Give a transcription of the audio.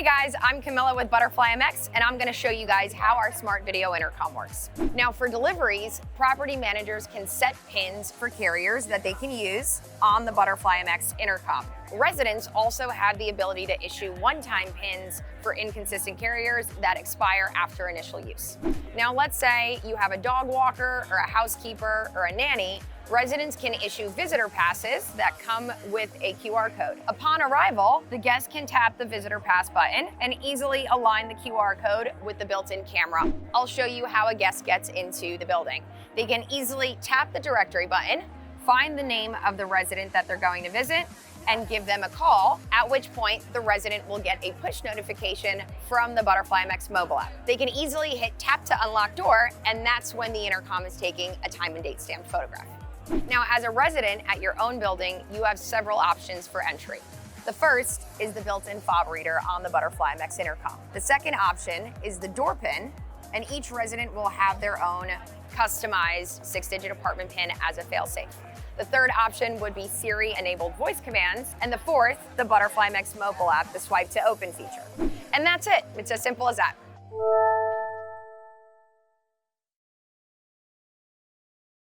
guys, I'm Camilla with ButterflyMX, and I'm gonna show you guys how our smart video intercom works. Now for deliveries, property managers can set pins for carriers that they can use on the ButterflyMX intercom. Residents also have the ability to issue one-time pins for inconsistent carriers that expire after initial use. Now let's say you have a dog walker or a housekeeper or a nanny. Residents can issue visitor passes that come with a QR code. Upon arrival, the guest can tap the visitor pass button and easily align the QR code with the built-in camera. I'll show you how a guest gets into the building. They can easily tap the directory button, find the name of the resident that they're going to visit, and give them a call, at which point the resident will get a push notification from the ButterflyMX mobile app. They can easily hit tap to unlock door, and that's when the intercom is taking a time and date stamped photograph. Now, as a resident at your own building, you have several options for entry. The first is the built-in fob reader on the ButterflyMX intercom. The second option is the door pin, and each resident will have their own customized 6-digit apartment pin as a failsafe. The third option would be Siri-enabled voice commands, and the fourth, the ButterflyMX mobile app, the swipe to open feature. And that's it. It's as simple as that.